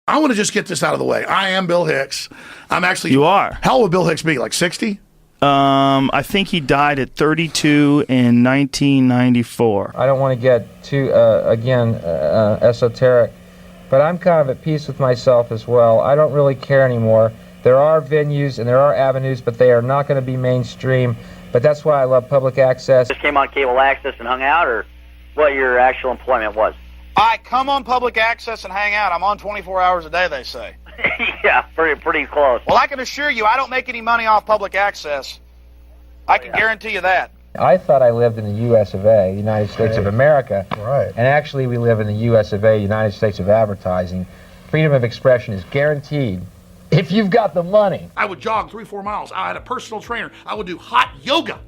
I want to just get this out of the way. I am Bill Hicks. I'm actually... You are. How old would Bill Hicks be, like 60? I think he died at 32 in 1994. I don't want to get too, esoteric, but I'm kind of at peace with myself as well. I don't really care anymore. There are venues and there are avenues, but they are not going to be mainstream. But that's why I love public access. Just came on cable access and hung out, or what your actual employment was? I come on public access and hang out. I'm on 24 hours a day, they say. Yeah, pretty close. Well, I can assure you I don't make any money off public access. I can guarantee you that. I thought I lived in the U.S. of A., United States of America. Right. And actually we live in the U.S. of A., United States of Advertising. Freedom of expression is guaranteed if you've got the money. I would jog 3-4 miles. I had a personal trainer. I would do hot yoga.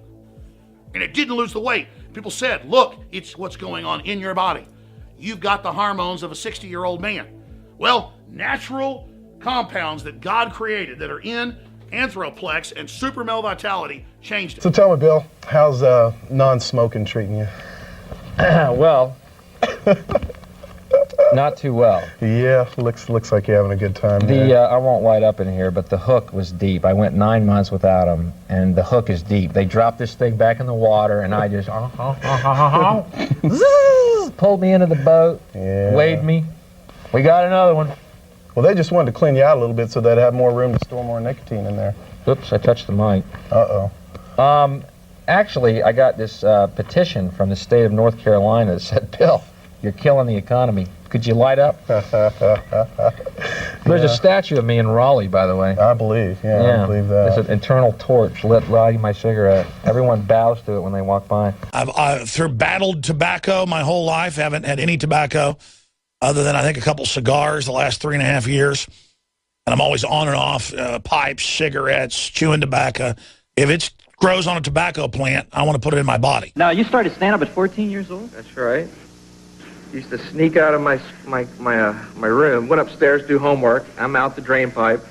And it didn't lose the weight. People said, look, it's what's going on in your body. You've got the hormones of a 60-year-old man. Well, natural compounds that God created that are in Anthroplex and Super Male Vitality changed it. So tell me, Bill, how's non-smoking treating you? Well, not too well. Yeah, looks like you're having a good time. I won't light up in here, but the hook was deep. I went 9 months without them, and the hook is deep. They dropped this thing back in the water, and I just pulled me into the boat, weighed me. We got another one. Well, they just wanted to clean you out a little bit so they'd have more room to store more nicotine in there. Oops, I touched the mic. Uh-oh. Actually, I got this petition from the state of North Carolina that said, Bill, you're killing the economy. Could you light up? There's a statue of me in Raleigh, by the way. I believe, I believe that. It's an internal torch lit lighting my cigarette. Everyone bows to it when they walk by. I've battled tobacco my whole life. Haven't had any tobacco other than, I think, a couple cigars the last 3.5 years. And I'm always on and off, pipes, cigarettes, chewing tobacco. If it grows on a tobacco plant, I want to put it in my body. Now, you started stand-up at 14 years old? That's right. Used to sneak out of my room, went upstairs, do homework. I'm out the drain pipe,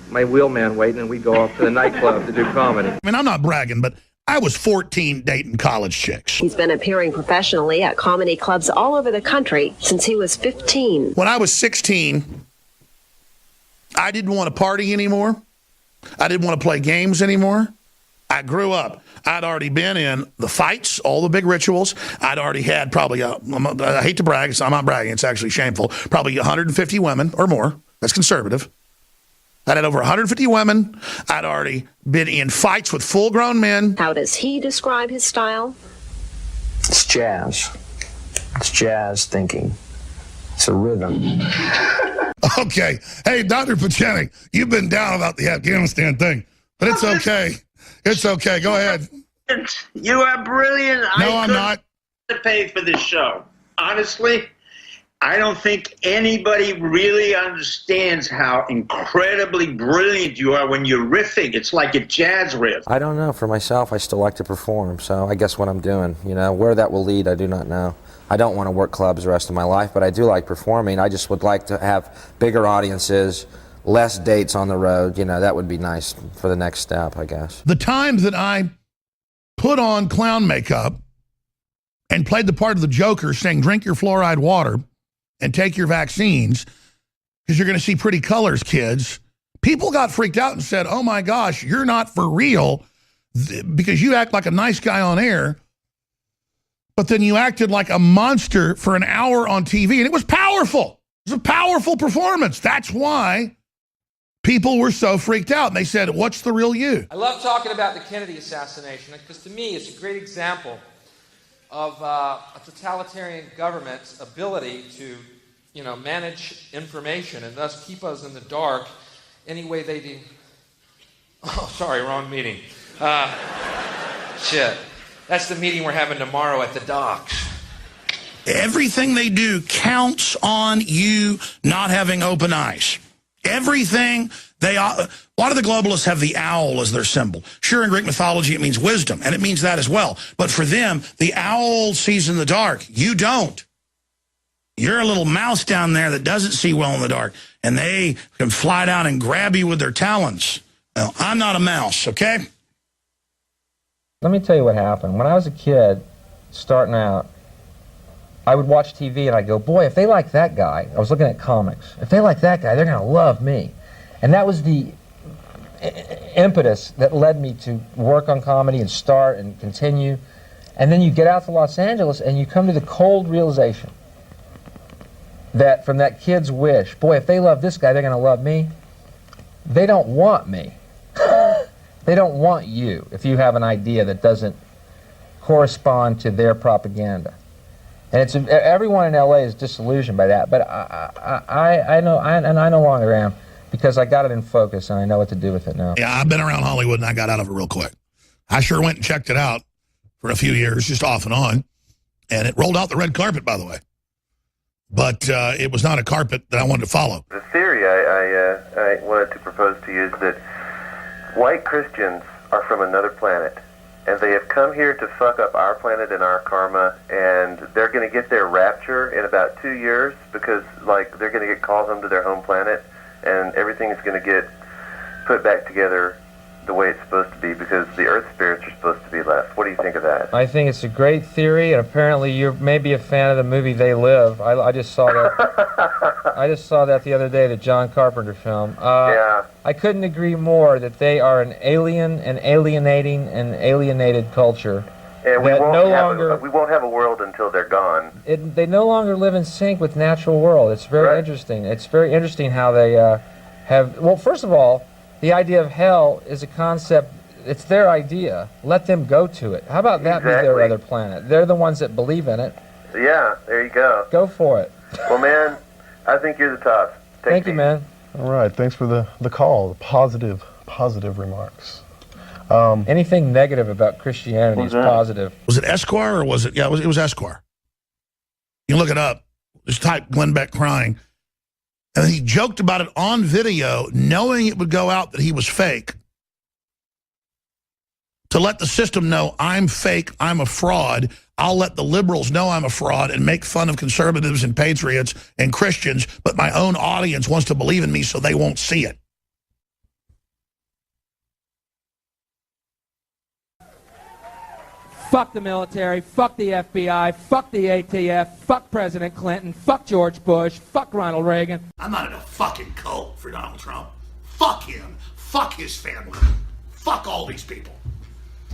my wheelman waiting, and we go off to the nightclub to do comedy. I mean, I'm not bragging, but I was 14 dating college chicks. He's been appearing professionally at comedy clubs all over the country since he was 15. When I was 16, I didn't want to party anymore. I didn't want to play games anymore. I grew up. I'd already been in the fights, all the big rituals. I'd already had probably, I hate to brag, so I'm not bragging, it's actually shameful, probably 150 women or more. That's conservative. I'd had over 150 women. I'd already been in fights with full-grown men. How does he describe his style? It's jazz. It's jazz thinking. It's a rhythm. Okay. Hey, Dr. Pacheni, you've been down about the Afghanistan thing, but it's okay. It's okay. Go ahead. You are brilliant. No, I'm not. To pay for this show. Honestly, I don't think anybody really understands how incredibly brilliant you are when you're riffing. It's like a jazz riff. I don't know. For myself, I still like to perform, so I guess what I'm doing. You know, where that will lead, I do not know. I don't want to work clubs the rest of my life, but I do like performing. I just would like to have bigger audiences, less dates on the road. You know, that would be nice for the next step, I guess. The times that I put on clown makeup and played the part of the Joker saying, drink your fluoride water and take your vaccines because you're going to see pretty colors, kids. People got freaked out and said, oh my gosh, you're not for real because you act like a nice guy on air, but then you acted like a monster for an hour on TV, and it was powerful. It was a powerful performance. That's why people were so freaked out. And they said, what's the real you? I love talking about the Kennedy assassination because to me it's a great example of a totalitarian government's ability to, you know, manage information and thus keep us in the dark any way they do. Oh, sorry, wrong meeting. Shit. That's the meeting we're having tomorrow at the docks. Everything they do counts on you not having open eyes. Everything they, a lot of the globalists have the owl as their symbol. Sure, in Greek mythology, it means wisdom, and it means that as well. But for them, the owl sees in the dark. You don't. You're a little mouse down there that doesn't see well in the dark, and they can fly down and grab you with their talons. Well, I'm not a mouse, okay? Let me tell you what happened. When I was a kid, starting out, I would watch TV and I'd go, boy, if they like that guy, I was looking at comics, if they like that guy, they're going to love me. And that was the impetus that led me to work on comedy and start and continue. And then you get out to Los Angeles and you come to the cold realization that from that kid's wish, boy, if they love this guy, they're going to love me. They don't want me. They don't want you if you have an idea that doesn't correspond to their propaganda. And it's everyone in LA is disillusioned by that, but I no longer am, because I got it in focus and I know what to do with it now. Yeah, I've been around Hollywood and I got out of it real quick. I sure went and checked it out for a few years, just off and on, and it rolled out the red carpet, by the way. But it was not a carpet that I wanted to follow. The theory I wanted to propose to you is that white Christians are from another planet, and they have come here to fuck up our planet and our karma, and they're going to get their rapture in about 2 years, because like they're going to get called home to their home planet, and everything is going to get put back together the way it's supposed to be, because the earth spirits are supposed to be left. What do you think of that? I think it's a great theory, and apparently you're maybe a fan of the movie They Live. I just saw that. I just saw that the other day, the John Carpenter film. Yeah. I couldn't agree more that they are an alien and alienating and alienated culture. And we won't have a world until they're gone. They no longer live in sync with natural world. It's very interesting. It's very interesting how they have. Well, first of all, the idea of hell is a concept. It's their idea. Let them go to it. How about that be their other planet? They're the ones that believe in it. Yeah, there you go. Go for it. Well, man, I think you're the top. Thank you, man. All right, thanks for the call, the positive remarks. Anything negative about Christianity is positive. Was it Esquire or was it? Yeah, it was Esquire. You can look it up. Just type Glenn Beck crying. And he joked about it on video, knowing it would go out that he was fake, to let the system know I'm fake, I'm a fraud. I'll let the liberals know I'm a fraud and make fun of conservatives and patriots and Christians, but my own audience wants to believe in me so they won't see it. Fuck the military, fuck the FBI, fuck the ATF, fuck President Clinton, fuck George Bush, fuck Ronald Reagan. I'm not in a fucking cult for Donald Trump. Fuck him. Fuck his family. Fuck all these people.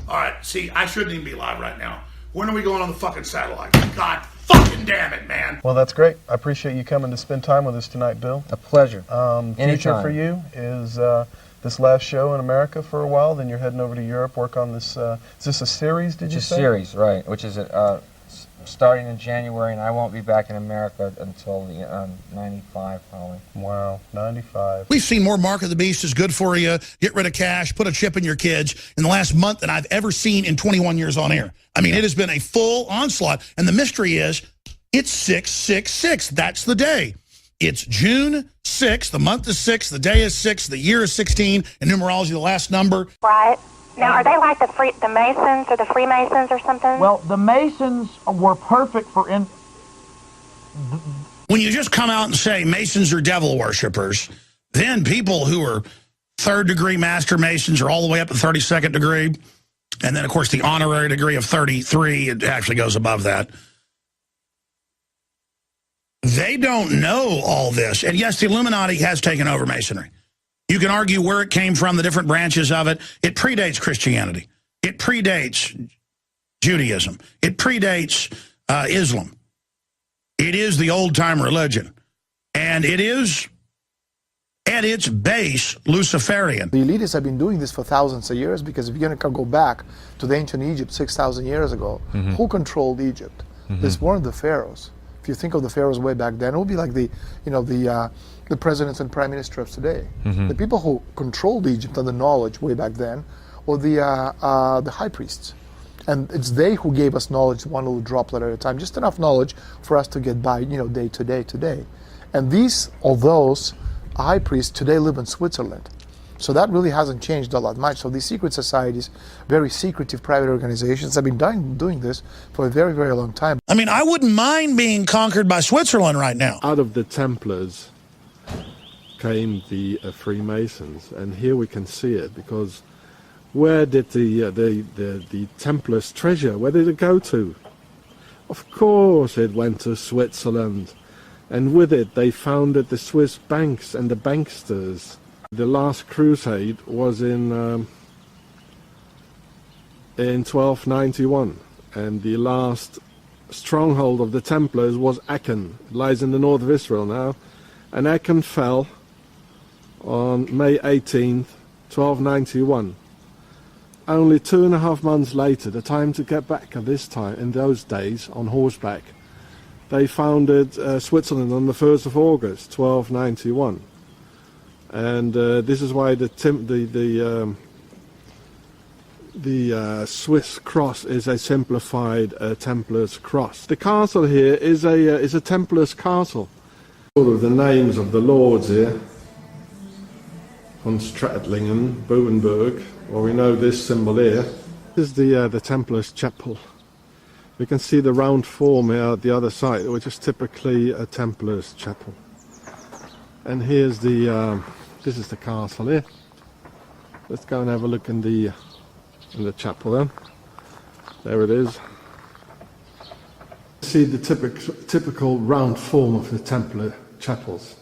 All right, see, I shouldn't even be live right now. When are we going on the fucking satellite? God fucking damn it, man. Well, that's great. I appreciate you coming to spend time with us tonight, Bill. A pleasure. Future for you is this last show in America for a while, then you're heading over to Europe, work on this. Is this a series, did you say? It's a series, right, which is starting in January, and I won't be back in America until the 95, probably. Wow, 95. We've seen more Mark of the Beast is good for you, get rid of cash, put a chip in your kids in the last month than I've ever seen in 21 years on air. I mean, it has been a full onslaught, and the mystery is it's 666. That's the day. It's June 6th, the month is 6, the day is 6, the year is 16, and numerology, the last number. Right. Now, are they like the Masons or the Freemasons or something? Well, the Masons were perfect for... When you just come out and say Masons are devil worshippers, then people who are third-degree Master Masons are all the way up to 32nd degree, and then, of course, the honorary degree of 33, it actually goes above that. They don't know all this. And yes, the Illuminati has taken over Masonry. You can argue where it came from, the different branches of it. It predates Christianity. It predates Judaism. It predates Islam. It is the old-time religion. And it is, at its base, Luciferian. The elitists have been doing this for thousands of years, because if you're going to go back to the ancient Egypt 6,000 years ago, who controlled Egypt? This weren't the pharaohs. If you think of the pharaohs way back then, it would be like the presidents and prime minister of today. The people who controlled Egypt and the knowledge way back then were the high priests. And it's they who gave us knowledge, one little droplet at a time, just enough knowledge for us to get by, day to day to day. And these, or those high priests today live in Switzerland. So that really hasn't changed a lot much. So these secret societies, very secretive private organizations, have been doing this for a very, very long time. I mean, I wouldn't mind being conquered by Switzerland right now. Out of the Templars came the Freemasons, and here we can see it, because where did the Templars' treasure, where did it go to? Of course it went to Switzerland, and with it they founded the Swiss banks and the banksters. The last crusade was in 1291, and the last stronghold of the Templars was Aachen. It lies in the north of Israel now, and Aachen fell on May 18th, 1291. Only 2.5 months later, the time to get back at this time, in those days, on horseback, they founded Switzerland on the 1st of August, 1291. And this is why the Swiss cross is a simplified Templar's cross. The castle here is a Templar's castle. Sort of the names of the lords here. Von Stradlingen, Bovenberg, well, we know this symbol here. This is the Templars' chapel. We can see the round form here at the other side, which is typically a Templars' chapel. And here's this is the castle here. Let's go and have a look in the chapel then. There it is. See the typical round form of the Templar chapels.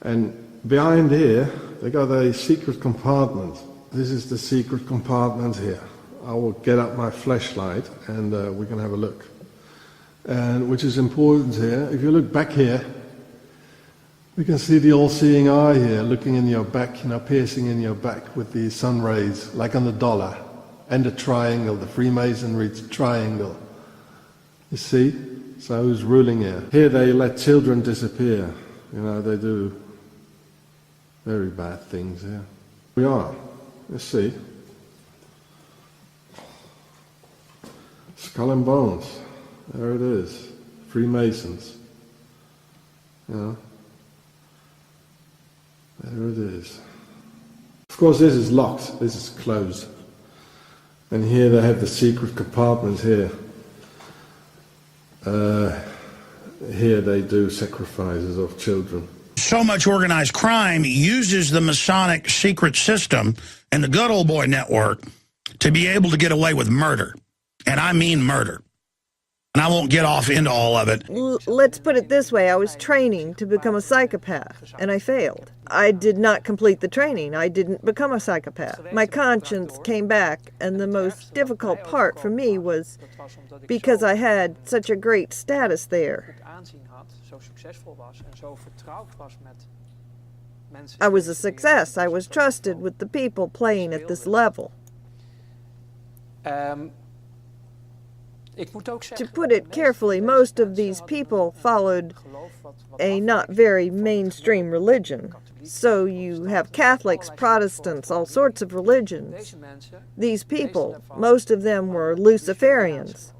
And behind here, they got a secret compartment. This is the secret compartment here. I will get up my flashlight and we can have a look. And which is important here, if you look back here, we can see the all-seeing eye here, looking in your back, piercing in your back with the sun rays, like on the dollar, and the triangle, the Freemasonry triangle. You see? So who's ruling here? Here they let children disappear. They do very bad things here. We are. Let's see. Skull and Bones. There it is. Freemasons. There it is. Of course this is locked. This is closed. And here they have the secret compartment here. Here they do sacrifices of children. So much organized crime uses the Masonic secret system and the good old boy network to be able to get away with murder. And I mean murder. And I won't get off into all of it. Let's put it this way. I was training to become a psychopath, and I failed. I did not complete the training. I didn't become a psychopath. My conscience came back, and the most difficult part for me was because I had such a great status there. I was a success. I was trusted with the people playing at this level. To put it carefully, most of these people followed a not very mainstream religion. So you have Catholics, Protestants, all sorts of religions. These people, most of them were Luciferians.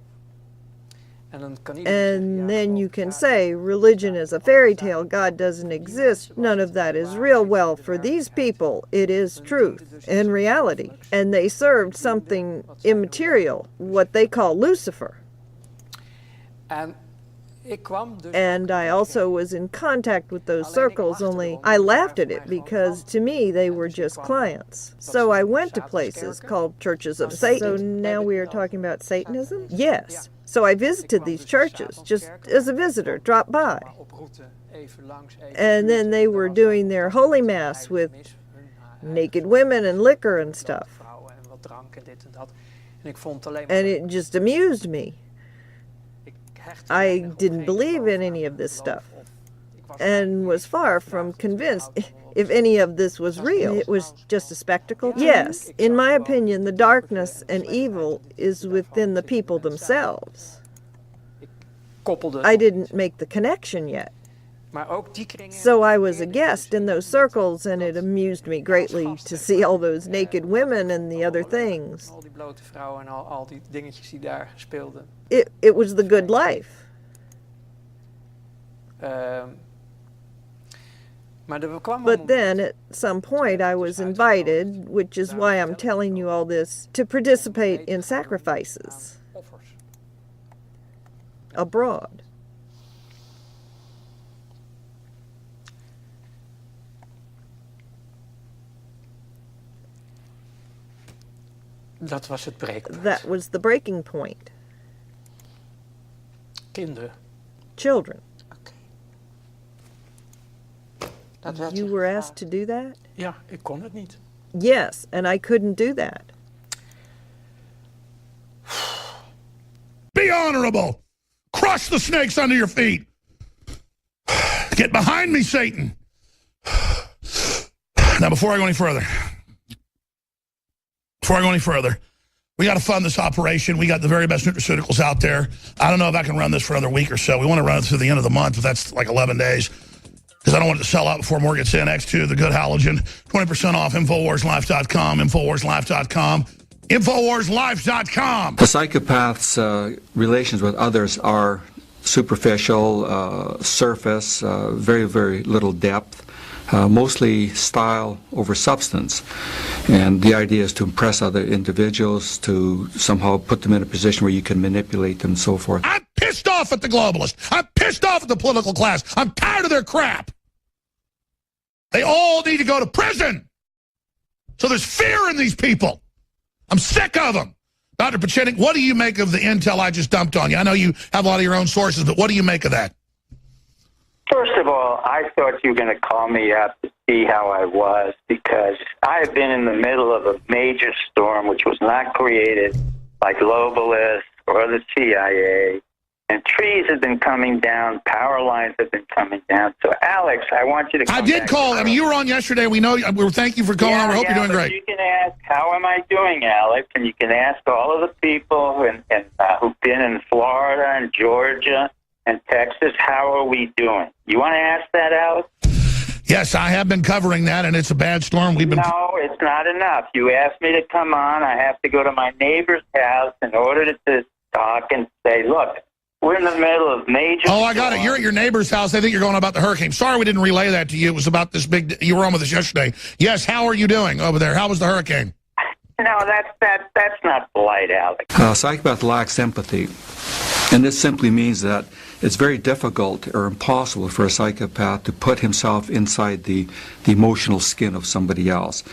And then you can say religion is a fairy tale, God doesn't exist, none of that is real. Well, for these people, it is truth and reality. And they served something immaterial, what they call Lucifer. And I also was in contact with those circles, only I laughed at it because to me they were just clients. So I went to places called churches of Satan. So now we are talking about Satanism? Yes. So I visited these churches just as a visitor, dropped by. And then they were doing their Holy Mass with naked women and liquor and stuff. And it just amused me. I didn't believe in any of this stuff and was far from convinced if any of this was real. It was just a spectacle. Yes, in my opinion, the darkness and evil is within the people themselves. I didn't make the connection yet. So I was a guest in those circles, and it amused me greatly to see all those naked women and the other things. It was the good life. But then, at some point, I was invited, which is why I'm telling you all this, to participate in sacrifices abroad. Dat was het breekpunt. That was the breaking point. Kinderen. Children. Dat werd You were asked to do that? Ja, ik kon het niet. Yes, and I couldn't do that. Be honorable. Crush the snakes under your feet. Get behind me, Satan. Now, before I go any further, we got to fund this operation. We got the very best nutraceuticals out there. I don't know if I can run this for another week or so. We want to run it through the end of the month, but that's like 11 days. Because I don't want it to sell out before more gets in. X2, the good halogen. 20% off, InfoWarsLife.com, InfoWarsLife.com, InfoWarsLife.com. The psychopath's relations with others are superficial, surface, very, very little depth. Mostly style over substance. And the idea is to impress other individuals, to somehow put them in a position where you can manipulate them and so forth. I'm pissed off at the globalists. I'm pissed off at the political class. I'm tired of their crap. They all need to go to prison. So there's fear in these people. I'm sick of them. Dr. Pachenik, what do you make of the intel I just dumped on you? I know you have a lot of your own sources, but what do you make of that? First of all, I thought you were going to call me up to see how I was, because I have been in the middle of a major storm which was not created by globalists or the CIA, and trees have been coming down, power lines have been coming down. So, Alex, I want you to come I did back. call. I mean, you were on yesterday. We know. Thank you for calling on. We hope you're doing but great. You can ask, how am I doing, Alex? And you can ask all of the people who've been in Florida and Georgia and Texas, how are we doing? You want to ask that, Alex? Yes, I have been covering that, and it's a bad storm. We've been. No, it's not enough. You asked me to come on. I have to go to my neighbor's house in order to talk and say, look, we're in the middle of major. Oh, I got it. You're at your neighbor's house. I think you're going about the hurricane. Sorry we didn't relay that to you. It was about this big. You were on with us yesterday. Yes, how are you doing over there? How was the hurricane? No, that's not polite, Alex. Psychopath lacks empathy. And this simply means that it's very difficult or impossible for a psychopath to put himself inside the emotional skin of somebody else.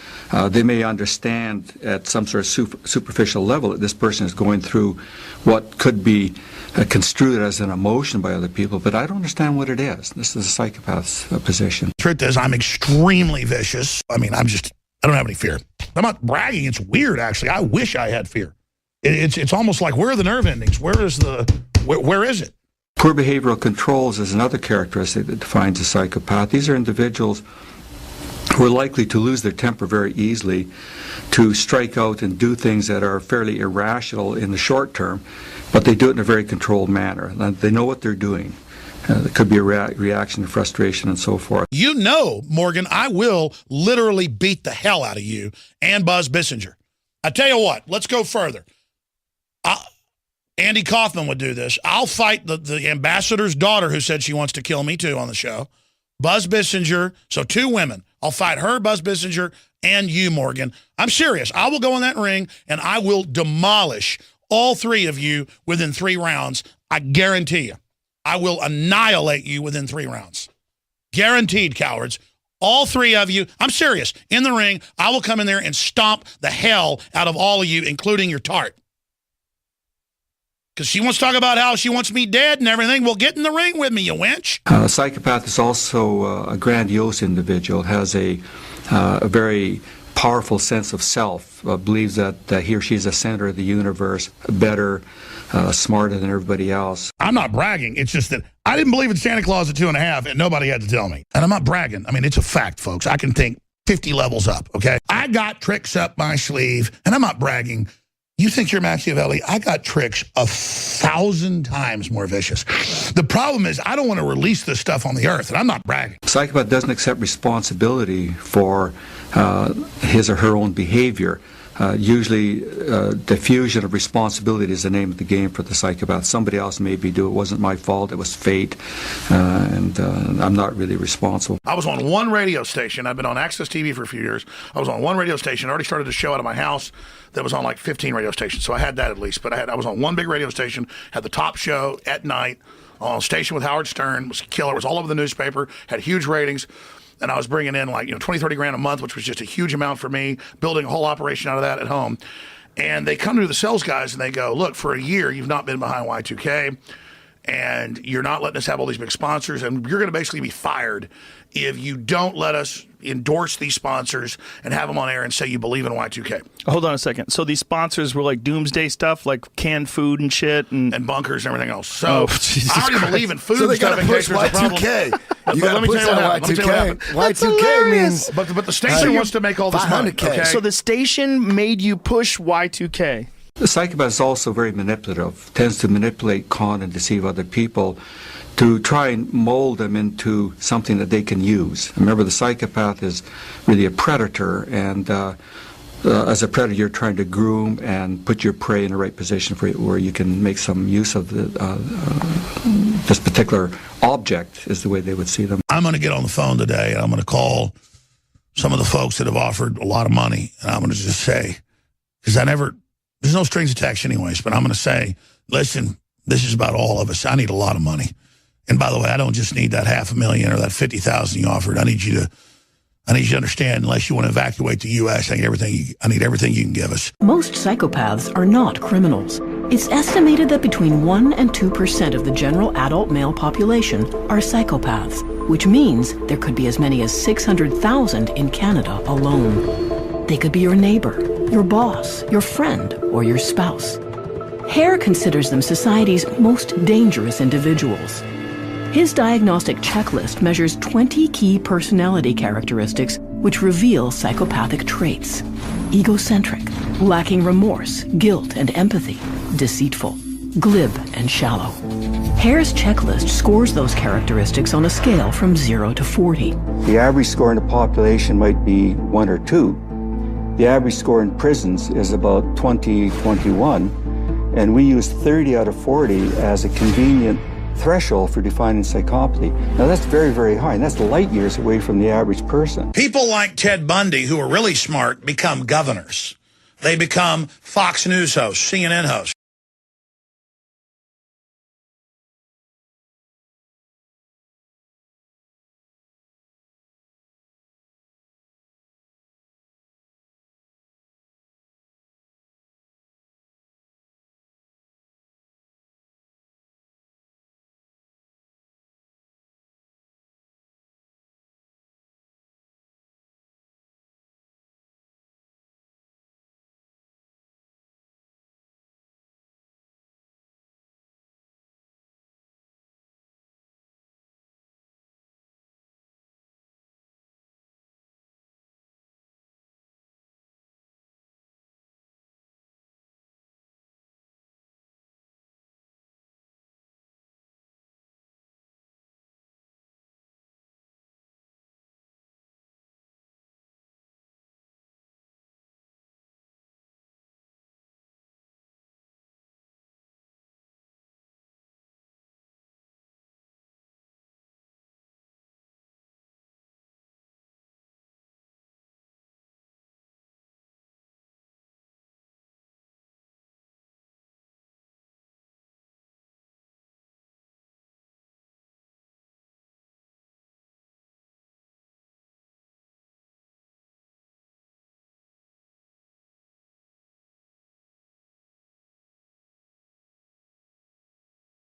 They may understand at some sort of superficial level that this person is going through what could be construed as an emotion by other people, but I don't understand what it is. This is a psychopath's position. Truth is, I'm extremely vicious. I mean, I don't have any fear. I'm not bragging. It's weird, actually. I wish I had fear. It's almost like, where are the nerve endings? Where is it? Poor behavioral controls is another characteristic that defines a psychopath. These are individuals who are likely to lose their temper very easily, to strike out and do things that are fairly irrational in the short term, but they do it in a very controlled manner. They know what they're doing. There could be a reaction to frustration and so forth. You know, Morgan, I will literally beat the hell out of you and Buzz Bissinger. I tell you what, let's go further. Andy Kaufman would do this. I'll fight the ambassador's daughter who said she wants to kill me too on the show. Buzz Bissinger, so 2 women. I'll fight her, Buzz Bissinger, and you, Morgan. I'm serious. I will go in that ring and I will demolish all 3 of you within 3 rounds. I guarantee you. I will annihilate you within 3 rounds. Guaranteed, cowards. All 3 of you, I'm serious, in the ring, I will come in there and stomp the hell out of all of you, including your tart. Because she wants to talk about how she wants me dead and everything. Well, get in the ring with me, you wench. A psychopath is also a grandiose individual, has a very powerful sense of self, believes that he or she is the center of the universe, better, smarter than everybody else. I'm not bragging. It's just that I didn't believe in Santa Claus at 2.5, and nobody had to tell me. And I'm not bragging. I mean, it's a fact, folks. I can think 50 levels up, okay? I got tricks up my sleeve, and I'm not bragging. You think you're Machiavelli? I got tricks 1,000 times more vicious. The problem is I don't want to release this stuff on the earth, and I'm not bragging. A psychopath doesn't accept responsibility for his or her own behavior. Usually, diffusion of responsibility is the name of the game for the psychopath. Somebody else maybe do it. It wasn't my fault. It was fate, and I'm not really responsible. I was on one radio station. I've been on Access TV for a few years. I was on one radio station. I already started a show out of my house that was on like 15 radio stations, so I had that at least. But I was on one big radio station, had the top show at night, on a station with Howard Stern. It was a killer. It was all over the newspaper, had huge ratings. And I was bringing in like, 20, 30 grand a month, which was just a huge amount for me, building a whole operation out of that at home. And they come to the sales guys and they go, look, for a year, you've not been behind Y2K, and you're not letting us have all these big sponsors, and you're going to basically be fired if you don't let us endorse these sponsors and have them on air and say you believe in Y2K. Hold on a second. So these sponsors were like doomsday stuff, like canned food and shit, and bunkers and everything else. So Jesus I already Christ. believe in food So they stuff gotta in push case there's a problem. Y2K. But You gotta let me push tell you what that happened. Let me tell you what happened. Y2K means But the station wants to make all this money. 500K. Okay? So the station made you push Y2K. The psychopath is also very manipulative, tends to manipulate, con, and deceive other people to try and mold them into something that they can use. Remember, the psychopath is really a predator, and as a predator, you're trying to groom and put your prey in the right position for where you can make some use of this particular object, is the way they would see them. I'm going to get on the phone today, and I'm going to call some of the folks that have offered a lot of money, and I'm going to just say, because there's no strings attached anyways, but I'm going to say, listen, this is about all of us. I need a lot of money. And by the way, I don't just need that $500,000 or that $50,000 you offered. I need you to understand, unless you want to evacuate the U.S., I need everything you can give us. Most psychopaths are not criminals. It's estimated that between 1% and 2% of the general adult male population are psychopaths, which means there could be as many as 600,000 in Canada alone. They could be your neighbor, your boss, your friend, or your spouse. Hare considers them society's most dangerous individuals. His diagnostic checklist measures 20 key personality characteristics which reveal psychopathic traits: egocentric, lacking remorse, guilt, and empathy, deceitful, glib, and shallow. Hare's checklist scores those characteristics on a scale from 0 to 40. The average score in the population might be 1 or 2. The average score in prisons is about 20, 21, and we use 30 out of 40 as a convenient threshold for defining psychopathy. Now that's very, very high, and that's light years away from the average person. People like Ted Bundy, who are really smart, become governors. They become Fox News hosts, CNN hosts.